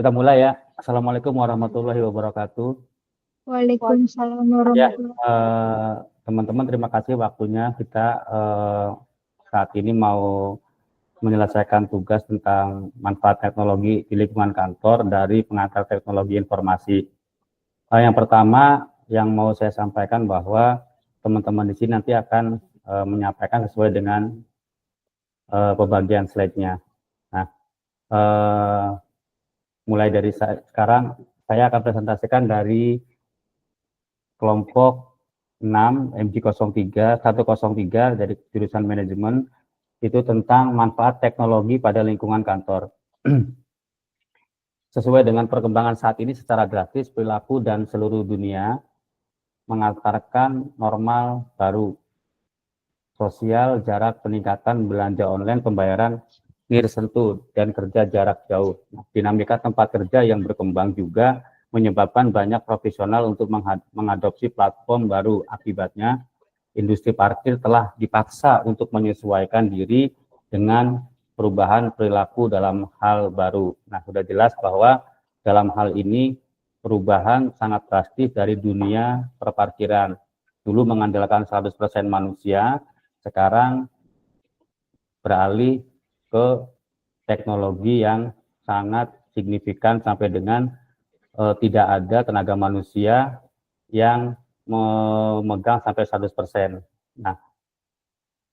Kita mulai ya. Assalamualaikum warahmatullahi wabarakatuh. Waalaikumsalam Ya, warahmatullahi teman-teman terima kasih waktunya. Kita saat ini mau menyelesaikan tugas tentang manfaat teknologi di lingkungan kantor dari pengantar teknologi informasi. Yang pertama yang mau saya sampaikan bahwa teman-teman di sini nanti akan menyampaikan sesuai dengan pembagian slide-nya. Nah, mulai dari sekarang saya akan presentasikan dari kelompok 6 MG03 103 dari jurusan manajemen, itu tentang manfaat teknologi pada lingkungan kantor. Sesuai dengan perkembangan saat ini secara drastis, perilaku dan seluruh dunia mengantarkan normal baru. Sosial, jarak, peningkatan, belanja online, pembayaran near sentuh, dan kerja jarak jauh. Dinamika tempat kerja yang berkembang juga menyebabkan banyak profesional untuk mengadopsi platform baru. Akibatnya, industri parkir telah dipaksa untuk menyesuaikan diri dengan perubahan perilaku dalam hal baru. Nah, sudah jelas bahwa dalam hal ini perubahan sangat drastis dari dunia perparkiran. Dulu mengandalkan 100% manusia, sekarang beralih ke teknologi yang sangat signifikan sampai dengan tidak ada tenaga manusia yang memegang sampai 100%. Nah,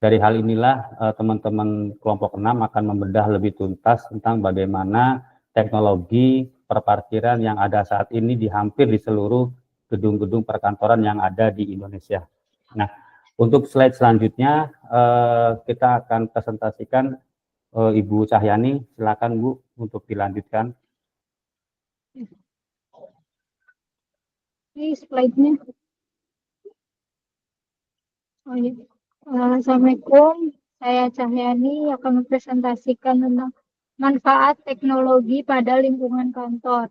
dari hal inilah teman-teman kelompok 6 akan membedah lebih tuntas tentang bagaimana teknologi perparkiran yang ada saat ini di hampir di seluruh gedung-gedung perkantoran yang ada di Indonesia. Nah, untuk slide selanjutnya kita akan presentasikan Ibu Cahyani, silakan Bu untuk dilanjutkan. Ini slide-nya. Assalamualaikum, saya Cahyani akan mempresentasikan tentang manfaat teknologi pada lingkungan kantor.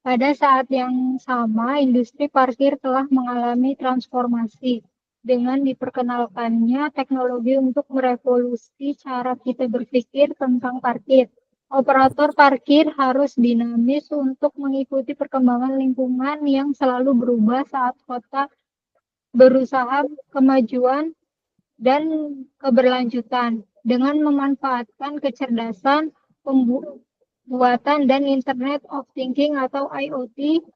Pada saat yang sama, industri parkir telah mengalami transformasi dengan diperkenalkannya teknologi untuk merevolusi cara kita berpikir tentang parkir. Operator parkir harus dinamis untuk mengikuti perkembangan lingkungan yang selalu berubah saat kota berusaha kemajuan dan keberlanjutan dengan memanfaatkan kecerdasan pembuatan dan Internet of Thinking atau IoT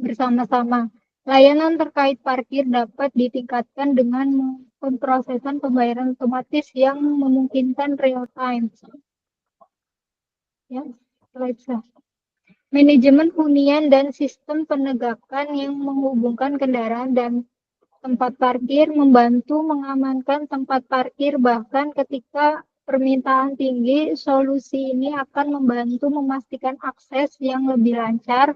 bersama-sama. Layanan terkait parkir dapat ditingkatkan dengan pemrosesan pembayaran otomatis yang memungkinkan real time. Ya, manajemen hunian dan sistem penegakan yang menghubungkan kendaraan dan tempat parkir membantu mengamankan tempat parkir bahkan ketika permintaan tinggi. Solusi ini akan membantu memastikan akses yang lebih lancar,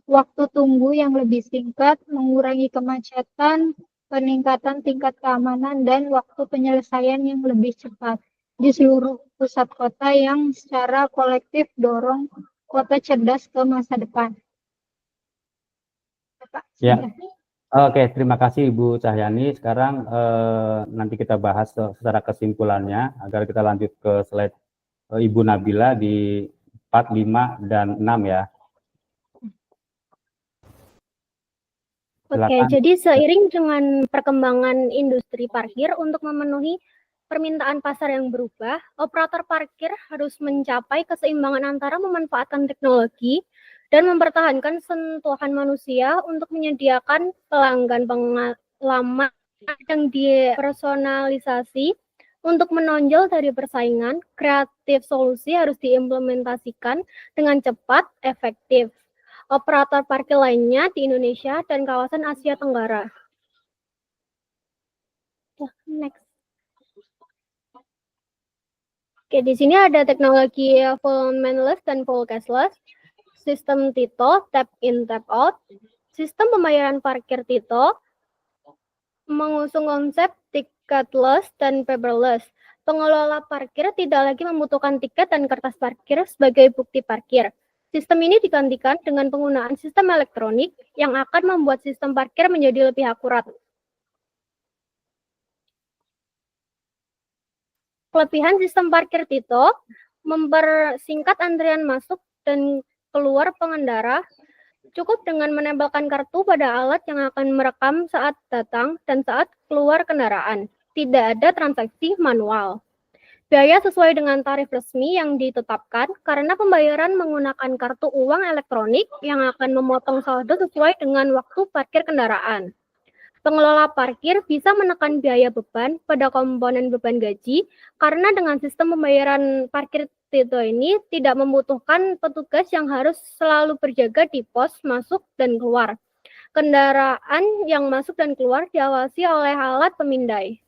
waktu tunggu yang lebih singkat, mengurangi kemacetan, peningkatan tingkat keamanan, dan waktu penyelesaian yang lebih cepat di seluruh pusat kota yang secara kolektif dorong kota cerdas ke masa depan. Ya. Oke, terima kasih Ibu Cahyani. Sekarang nanti kita bahas secara kesimpulannya agar kita lanjut ke slide Ibu Nabila di 4, 5, dan 6 ya. Oke, jadi seiring dengan perkembangan industri parkir untuk memenuhi permintaan pasar yang berubah, operator parkir harus mencapai keseimbangan antara memanfaatkan teknologi dan mempertahankan sentuhan manusia untuk menyediakan pelanggan pengalaman yang dipersonalisasi. Untuk menonjol dari persaingan, kreatif solusi harus diimplementasikan dengan cepat, efektif. Operator parkir lainnya di Indonesia dan kawasan Asia Tenggara. Next. Oke, di sini ada teknologi full manless dan full cashless, sistem TITO, tap in tap out, sistem pembayaran parkir TITO, mengusung konsep ticketless dan paperless. Pengelola parkir tidak lagi membutuhkan tiket dan kertas parkir sebagai bukti parkir. Sistem ini digantikan dengan penggunaan sistem elektronik yang akan membuat sistem parkir menjadi lebih akurat. Kelebihan sistem parkir TITO mempersingkat antrian masuk dan keluar pengendara, cukup dengan menempelkan kartu pada alat yang akan merekam saat datang dan saat keluar kendaraan. Tidak ada transaksi manual. Biaya sesuai dengan tarif resmi yang ditetapkan karena pembayaran menggunakan kartu uang elektronik yang akan memotong saldo sesuai dengan waktu parkir kendaraan. Pengelola parkir bisa menekan biaya beban pada komponen beban gaji karena dengan sistem pembayaran parkir Tito ini tidak membutuhkan petugas yang harus selalu berjaga di pos masuk dan keluar. Kendaraan yang masuk dan keluar diawasi oleh alat pemindai.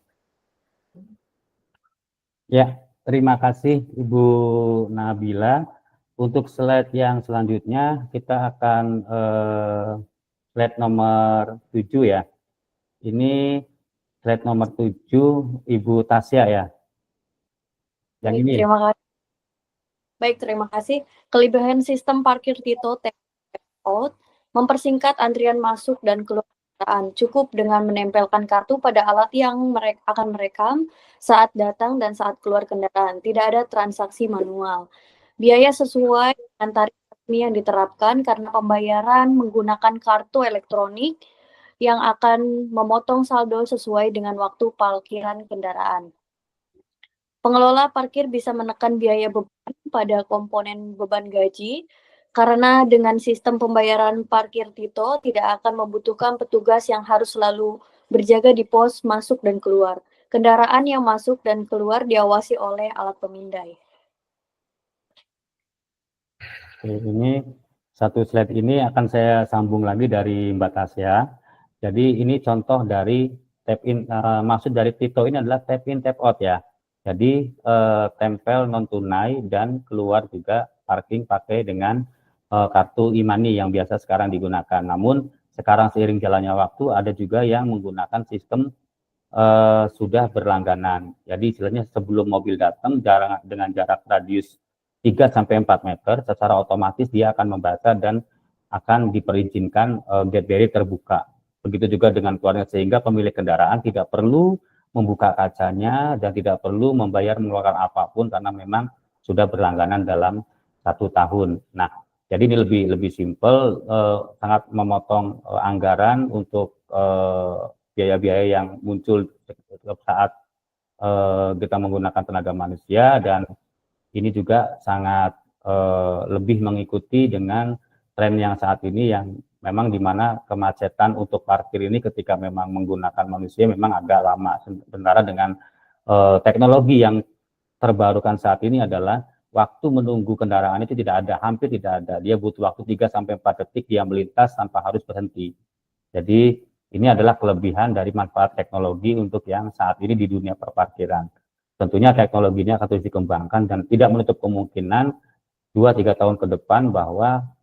Ya, terima kasih Ibu Nabila. Untuk slide yang selanjutnya kita akan slide nomor 7 ya. Ini slide nomor 7 Ibu Tasya ya. Yang Baik, ini. terima kasih. Baik, terima kasih. Kelebihan sistem parkir Tito Tap Out mempersingkat antrian masuk dan keluar kendaraan. Cukup dengan menempelkan kartu pada alat yang mereka akan merekam saat datang dan saat keluar kendaraan. Tidak ada transaksi manual. Biaya sesuai dengan tarif resmi yang diterapkan karena pembayaran menggunakan kartu elektronik yang akan memotong saldo sesuai dengan waktu parkiran kendaraan. Pengelola parkir bisa menekan biaya beban pada komponen beban gaji karena dengan sistem pembayaran parkir Tito tidak akan membutuhkan petugas yang harus selalu berjaga di pos masuk dan keluar. Kendaraan yang masuk dan keluar diawasi oleh alat pemindai. Ini satu slide ini akan saya sambung lagi dari Mbak Tasya. Jadi ini contoh dari tap in, maksud dari Tito ini adalah tap in tap out ya. Jadi tempel non tunai dan keluar juga parking pakai dengan kartu e-money yang biasa sekarang digunakan. Namun sekarang seiring jalannya waktu ada juga yang menggunakan sistem sudah berlangganan. Jadi istilahnya sebelum mobil datang dengan jarak radius 3-4 meter, secara otomatis dia akan membaca dan akan diperizinkan gate barrier terbuka. Begitu juga dengan keluarnya, sehingga pemilik kendaraan tidak perlu membuka kacanya dan tidak perlu membayar mengeluarkan apapun karena memang sudah berlangganan dalam 1 tahun. Nah, jadi ini lebih simpel, sangat memotong anggaran untuk biaya-biaya yang muncul saat kita menggunakan tenaga manusia, dan ini juga sangat lebih mengikuti dengan tren yang saat ini yang memang di mana kemacetan untuk parkir ini ketika memang menggunakan manusia memang agak lama. Sementara dengan teknologi yang terbarukan saat ini adalah waktu menunggu kendaraan itu tidak ada, hampir tidak ada. Dia butuh waktu 3-4 detik dia melintas tanpa harus berhenti. Jadi ini adalah kelebihan dari manfaat teknologi untuk yang saat ini di dunia perparkiran. Tentunya teknologinya akan terus dikembangkan dan tidak menutup kemungkinan 2-3 tahun ke depan bahwa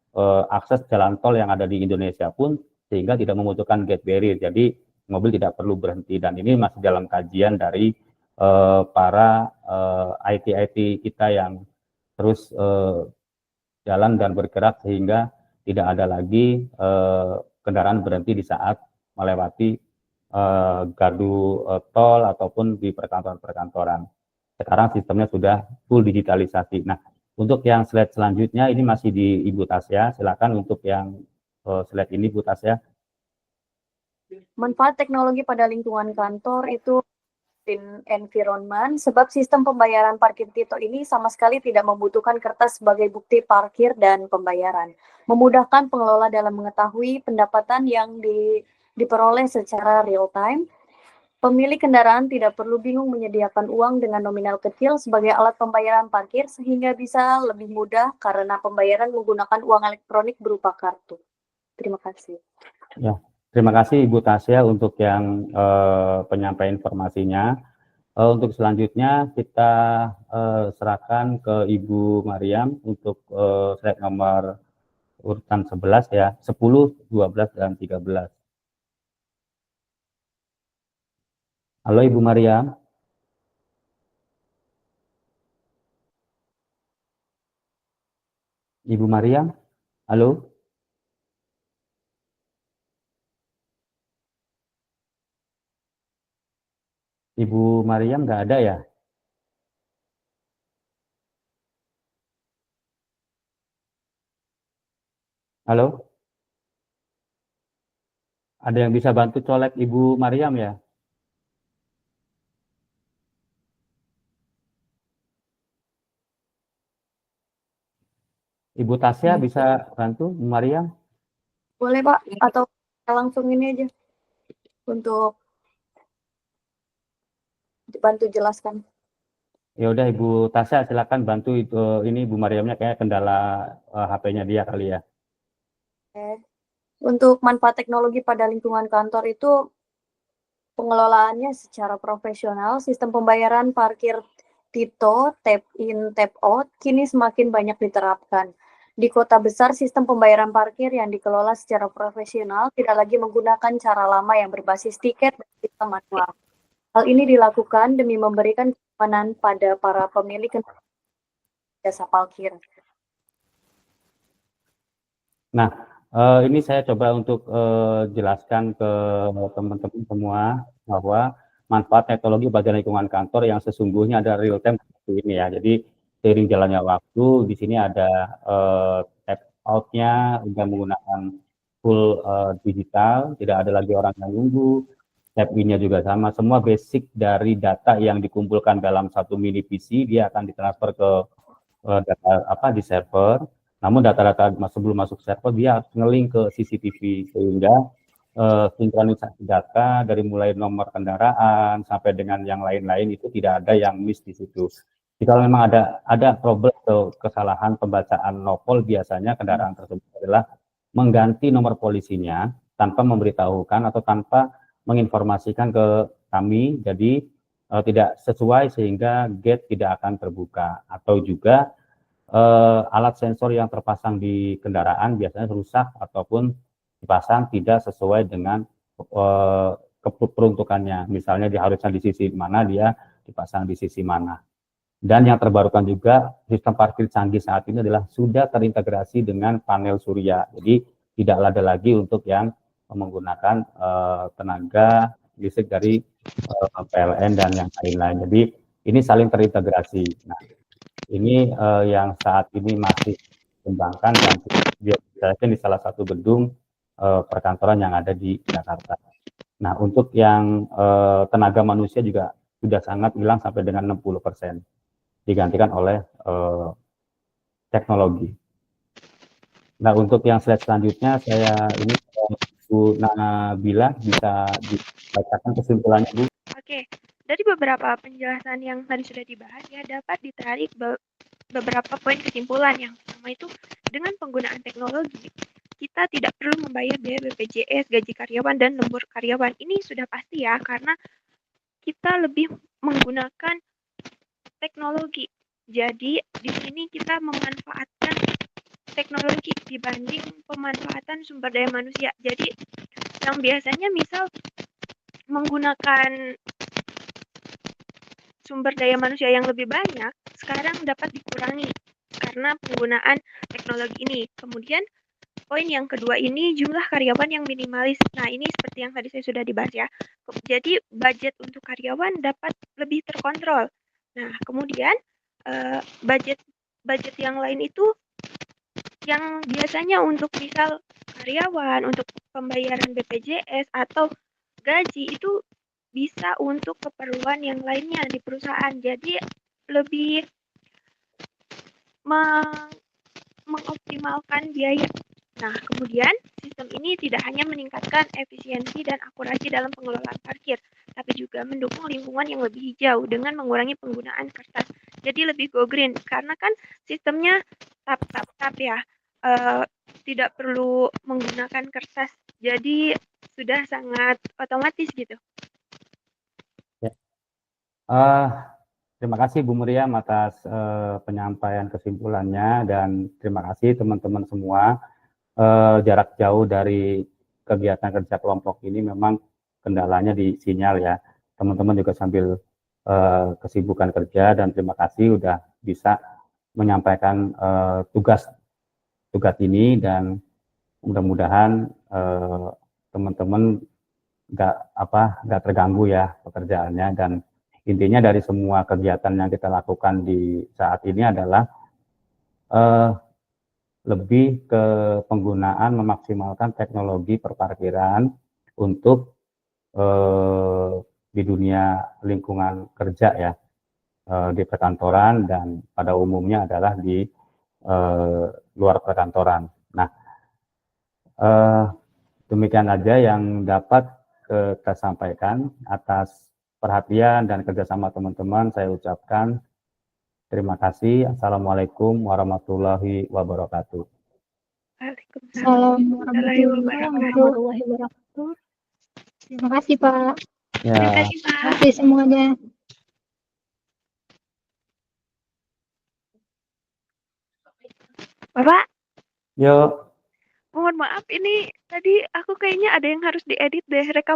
akses jalan tol yang ada di Indonesia pun sehingga tidak membutuhkan gate barrier. Jadi mobil tidak perlu berhenti, dan ini masih dalam kajian dari para IT kita yang terus jalan dan bergerak sehingga tidak ada lagi kendaraan berhenti di saat melewati gardu tol ataupun di perkantoran-perkantoran. Sekarang sistemnya sudah full digitalisasi. Nah, untuk yang slide selanjutnya ini masih di Ibu Tasya. Silakan untuk yang slide ini Bu Tasya. Manfaat teknologi pada lingkungan kantor itu environment, sebab sistem pembayaran parkir Tito ini sama sekali tidak membutuhkan kertas sebagai bukti parkir dan pembayaran. Memudahkan pengelola dalam mengetahui pendapatan yang diperoleh secara real time. Pemilik kendaraan tidak perlu bingung menyediakan uang dengan nominal kecil sebagai alat pembayaran parkir sehingga bisa lebih mudah karena pembayaran menggunakan uang elektronik berupa kartu. Terima kasih. Ya, terima kasih Ibu Tasya untuk yang penyampaian informasinya. Untuk selanjutnya kita serahkan ke Ibu Mariam untuk slide nomor urutan 11 ya, 10, 12, dan 13. Halo Ibu Mariam. Ibu Mariam, halo. Ibu Mariam nggak ada ya? Halo? Ada yang bisa bantu colek Ibu Mariam ya? Ibu Tasya bisa bantu Bu Mariam? Boleh Pak, atau langsung ini aja untuk dibantu jelaskan. Ya udah Ibu Tasya silakan bantu itu ini Bu Mariamnya kayak kendala HP-nya dia kali ya. Oke. Untuk manfaat teknologi pada lingkungan kantor itu pengelolaannya secara profesional, sistem pembayaran parkir TITO, tap in, tap out, kini semakin banyak diterapkan. Di kota besar, sistem pembayaran parkir yang dikelola secara profesional tidak lagi menggunakan cara lama yang berbasis tiket dan sistem manual. Hal ini dilakukan demi memberikan keamanan pada para pemilik jasa parkir. Nah, ini saya coba untuk jelaskan ke teman-teman semua bahwa manfaat teknologi bagi lingkungan kantor yang sesungguhnya ada real time seperti ini ya. Jadi seiring jalannya waktu, di sini ada tap out-nya dengan menggunakan full digital, tidak ada lagi orang yang nunggu. Tap in-nya juga sama, semua basic dari data yang dikumpulkan dalam satu mini PC dia akan ditransfer ke data di server. Namun data-data sebelum masuk server dia harus nge-link ke CCTV sehingga sinkronisasi data dari mulai nomor kendaraan sampai dengan yang lain-lain itu tidak ada yang miss di situ. Jika memang ada problem atau kesalahan pembacaan nopol, biasanya kendaraan tersebut adalah mengganti nomor polisinya tanpa memberitahukan atau tanpa menginformasikan ke kami, jadi tidak sesuai sehingga gate tidak akan terbuka, atau juga alat sensor yang terpasang di kendaraan biasanya rusak ataupun dipasang tidak sesuai dengan peruntukannya. Misalnya harusnya di sisi mana, dia dipasang di sisi mana. Dan yang terbarukan juga, sistem parkir canggih saat ini adalah sudah terintegrasi dengan panel surya. Jadi tidak ada lagi untuk yang menggunakan tenaga listrik dari PLN dan yang lain-lain. Jadi ini saling terintegrasi. Nah, ini yang saat ini masih dikembangkan dan biasanya di salah satu gedung perkantoran yang ada di Jakarta. Nah, untuk yang tenaga manusia juga sudah sangat hilang sampai dengan 60%, digantikan oleh teknologi. Nah, untuk yang slide selanjutnya saya ini Bu Nabila bisa dibacakan kesimpulannya, Bu. Oke, dari beberapa penjelasan yang tadi sudah dibahas ya, dapat ditarik beberapa poin kesimpulan. Yang pertama itu, dengan penggunaan teknologi, kita tidak perlu membayar biaya BPJS, gaji karyawan, dan lembur karyawan. Ini sudah pasti ya, karena kita lebih menggunakan teknologi. Jadi, di sini kita memanfaatkan teknologi dibanding pemanfaatan sumber daya manusia. Jadi, yang biasanya misal menggunakan sumber daya manusia yang lebih banyak, sekarang dapat dikurangi karena penggunaan teknologi ini. Kemudian, poin yang kedua ini jumlah karyawan yang minimalis. Nah, ini seperti yang tadi saya sudah dibahas ya. Jadi, budget untuk karyawan dapat lebih terkontrol. Nah, kemudian budget yang lain itu yang biasanya untuk misal karyawan, untuk pembayaran BPJS atau gaji itu bisa untuk keperluan yang lainnya di perusahaan. Jadi lebih mengoptimalkan biaya. Nah, kemudian sistem ini tidak hanya meningkatkan efisiensi dan akurasi dalam pengelolaan parkir, tapi juga mendukung lingkungan yang lebih hijau dengan mengurangi penggunaan kertas. Jadi lebih go green karena kan sistemnya tap ya, tidak perlu menggunakan kertas. Jadi sudah sangat otomatis gitu. Ya. Terima kasih Bu Meriam atas penyampaian kesimpulannya, dan terima kasih teman-teman semua. Jarak jauh dari kegiatan kerja kelompok ini memang kendalanya di sinyal ya. Teman-teman juga sambil kesibukan kerja, dan terima kasih udah bisa menyampaikan tugas ini, dan mudah-mudahan teman-teman nggak terganggu ya pekerjaannya. Dan intinya dari semua kegiatan yang kita lakukan di saat ini adalah lebih ke penggunaan memaksimalkan teknologi perparkiran untuk di dunia lingkungan kerja ya, di perkantoran dan pada umumnya adalah di luar perkantoran. Nah, demikian aja yang dapat kita sampaikan. Atas perhatian dan kerjasama teman-teman saya ucapkan terima kasih. Assalamualaikum warahmatullahi wabarakatuh. Waalaikumsalam warahmatullahi Assalamualaikum wabarakatuh. warahmatullahi wabarakatuh. Terima kasih Pak. Terima Ya, kasih, Pak. Terima kasih semuanya. Bapak, yuk. mohon maaf ini tadi aku kayaknya ada yang harus diedit deh.